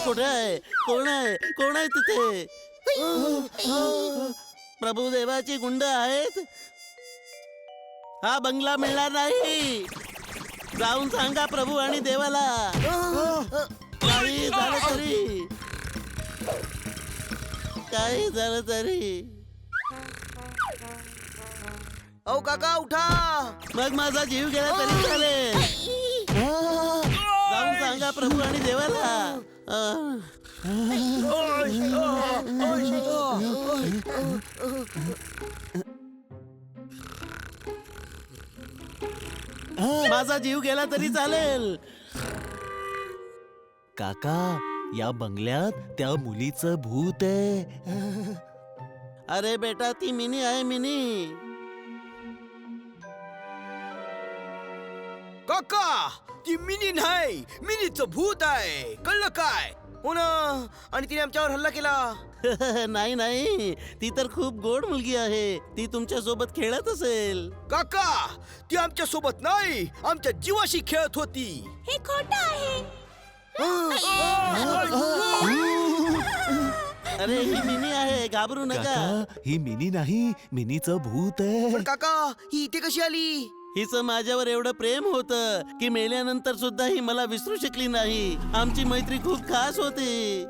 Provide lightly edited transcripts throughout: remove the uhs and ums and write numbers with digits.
कुठे आहे? कोण आहे? कोण आहे तिथे? प्रभू देवाची गुंड आहेत. हा बंगला मिळणार नाही. जाऊन सांगा प्रभू आणि देवाला. काही झालं तरी, काही झालं तरी. अहो काका उठा. मग माझा जीव गेला तरी चालेल. जाऊन सांगा प्रभू आणि देवाला. माझा जीव गेला तरी चालेल. काका, या बंगल्यात त्या मुलीचं भूत आहे. अरे बेटा, ती मिनी आहे, मिनी. काका ती मिनी नाही, मिनीचं भूत आहे. कळलं काय? हो ना. आणि तिने आमच्यावर हल्ला केला. नाही नाही, ती तर खूप गोड मुलगी आहे. ती तुमच्या सोबत खेळत असेल. काका ती आमच्या सोबत नाही, आमच्या जीवाशी खेळत होती. हे खोटं आहे. अरे ही मिनी आहे, घाबरू नका. काका, ही मिनी नाही, मिनीचं भूत आहे. पण काका ही इथे कशी आली? हिचं माझ्यावर एवढं प्रेम होतं की मेल्यानंतर सुद्धा ही मला विसरू शकली नाही. आमची मैत्री खूप खास होती.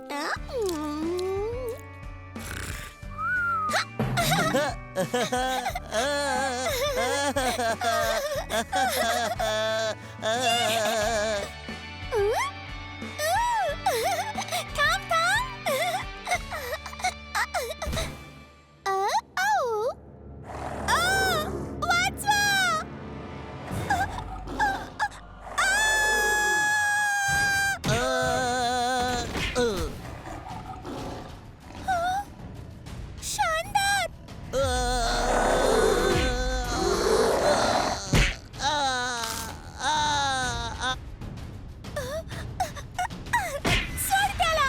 थांब थांब. वाचवा. शानदार. सोड त्याला.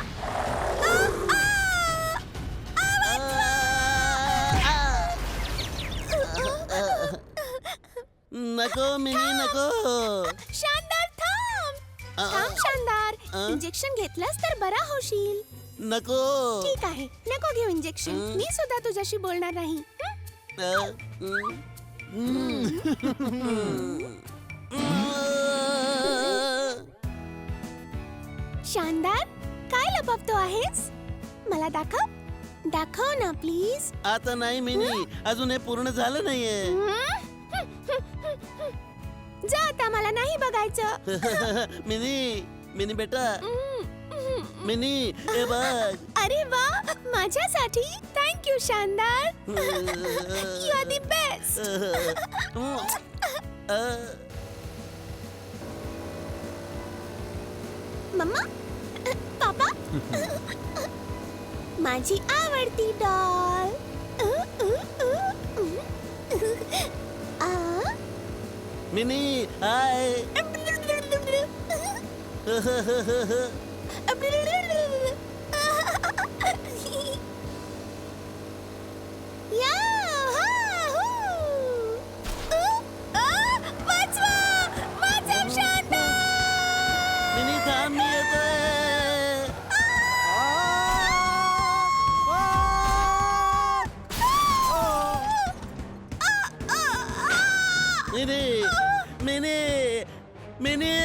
नको मिनी, नको. शानदार थांब. थांब शानदार. इंजेक्शन घेतलंस तर बरा होशील. नको. ठीक आहे, नको घेऊ इंजेक्शन. मी सुद्धा तुझ्याशी बोलणार नाही. शानदार, काय लपवतो आहेस? मला दाखव. दाखव ना प्लीज. आता नाही मिनी, अजून हे पूर्ण झालं नाहीये. जा आता, मला नाही बघायचं. मिनी, मिनी बेटा, मिनी हे बघ. अरे वा, माझ्यासाठी थँक यू शानदार. You are the best. मम्मा, पापा, माझी आवडती डॉल. Mini hi. मिनी थांब, मी येतोय. Mini, Mini, Mini.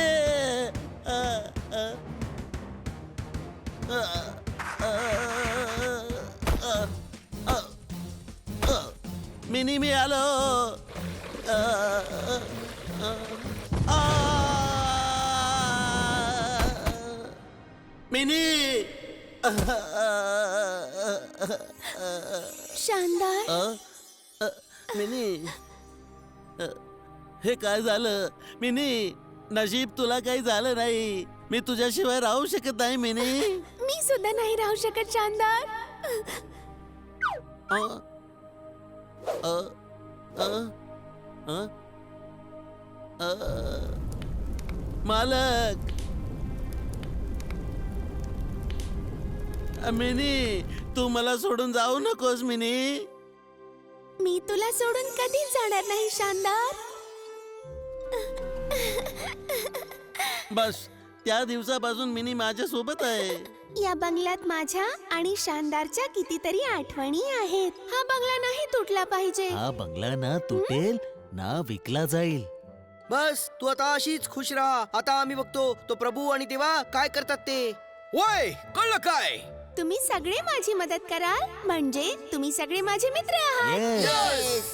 मिनी मी आलो. मिनी. शानदार. मिनी, हे काय झालं? मिनी, नशीब तुला काही झालं नाही. मी तुझ्याशिवाय राहू शकत नाही मिनी. मी सुद्धा नाही राहू शकत शानदार. मालक. मिनी, तू मला सोडून जाऊ नकोस मिनी. मी तुला सोडून कधीच जाणार नाही शानदार. बस त्या दिवसापासून मिनी माझ्या सोबत आहे. या बंगल्यात माझ्या आणि शानदारच्या कितीतरी आठवणी आहेत. हा बंगला नाही तुटला पाहिजे. हा बंगला ना तुटेल ना विकला जाईल. बस तू आता अशीच खुश राहा. आता आम्ही बघतो तो प्रभू आणि देवा काय करतात ते. वय कळलं काय? तुम्ही सगळे माझी मदत कराल म्हणजे तुम्ही सगळे माझे मित्र आहात. Yes.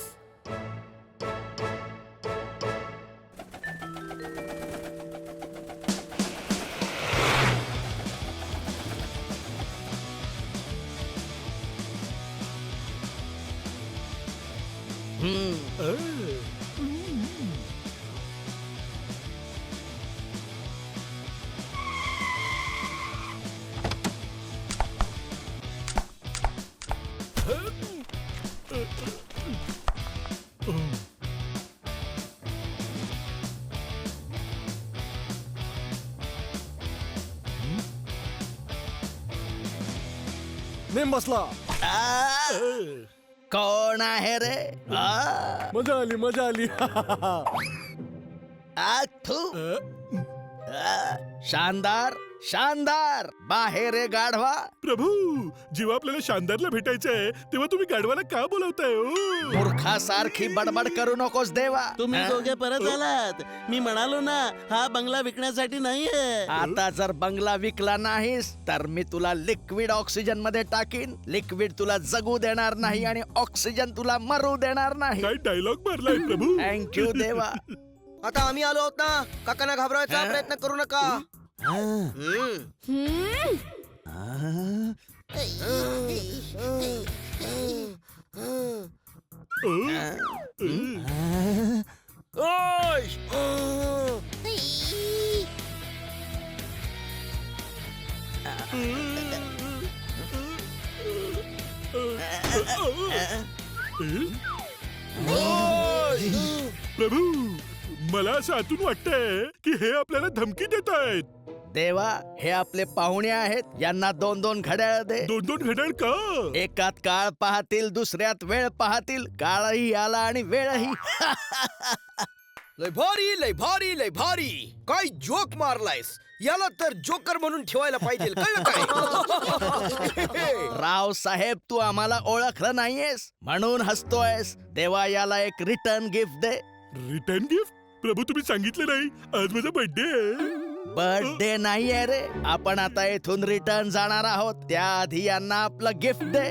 नेम बसला. कोण आहे रे? मजा आली मजा आली. शानदार शानदार बाहेर रे गाढवा. प्रभू, जेव्हा आपल्याला शानदारला भेटायचंय तेव्हा तुम्ही गाढवाला का बोलवताय? मूर्खासारखी बडबड करू नकोस देवा. तुम्ही हं? दोघे परत आलात. मी म्हणालो ना हा बंगला विकण्यासाठी नाहीये. आता जर बंगला विकला नाहीस तर मी तुला लिक्विड ऑक्सिजन मध्ये टाकीन. लिक्विड तुला जगू देणार नाही आणि ऑक्सिजन तुला मरू देणार नाही. काय डायलॉग मारलाय प्रभू? थँक्यू देवा. आता आम्ही आलो आहोत ना. काकांना घाबरवायचा प्रयत्न करू नका. प्रभू, मला असं आतून वाटतंय की हे आपल्याला धमकी देत आहेत. देवा, हे आपले पाहुणे आहेत. यांना 2-2 घड्याळ दे. 2-2 घड्याळ का? एकात काळ पाहतील, दुसऱ्यात वेळ पाहतील. काळही आला आणि वेळही. लय भारी लय भारी लय भारी. काय जोक मारलायस. याला तर जोकर म्हणून ठेवायला पाहिजे. कळलं काय? राव साहेब, तू आम्हाला ओळखलं नाहीयेस म्हणून हसतोयस. देवा, याला एक रिटर्न गिफ्ट दे. Return gift? प्रभू, तुम्ही सांगितलं नाही आज माझा बर्थडे आहे. बर्थडे नाहीये रे. आपण आता इथून रिटर्न जाणार आहोत. त्याआधी यांना आपलं गिफ्ट दे.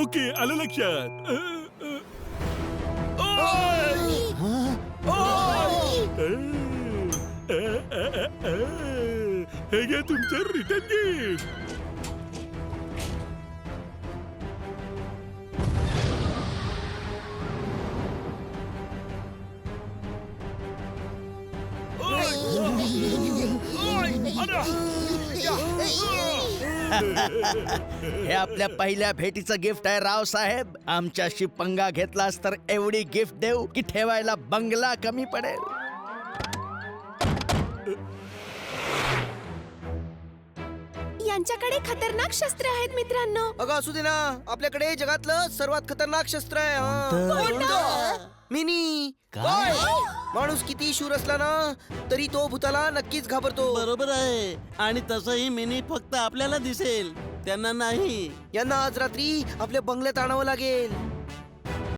ओके, आलं लक्षात. हे घ्या तुमचं रिटर्न गिफ्ट. हे आपल्या पहिल्या भेटीचं गिफ्ट आहे राव साहेब. आमच्याशी पंगा घेतलास तर एवढी गिफ्ट देऊ की ठेवायला बंगला कमी पडेल. यांच्याकडे खतरनाक शस्त्र आहेत मित्रांनो. अगं असू दे ना. आपल्याकडे जगातलं सर्वात खतरनाक शस्त्र आहे. हा. कोणतं? मिनी. काय? माणूस किती शूर असला ना तरी तो भूताला नक्कीच घाबरतो. बरोबर आहे. आणि तसंही मिनी फक्त आपल्याला दिसेल, त्यांना नाही. यांना आज रात्री आपल्या बंगल्यात आणावं लागेल.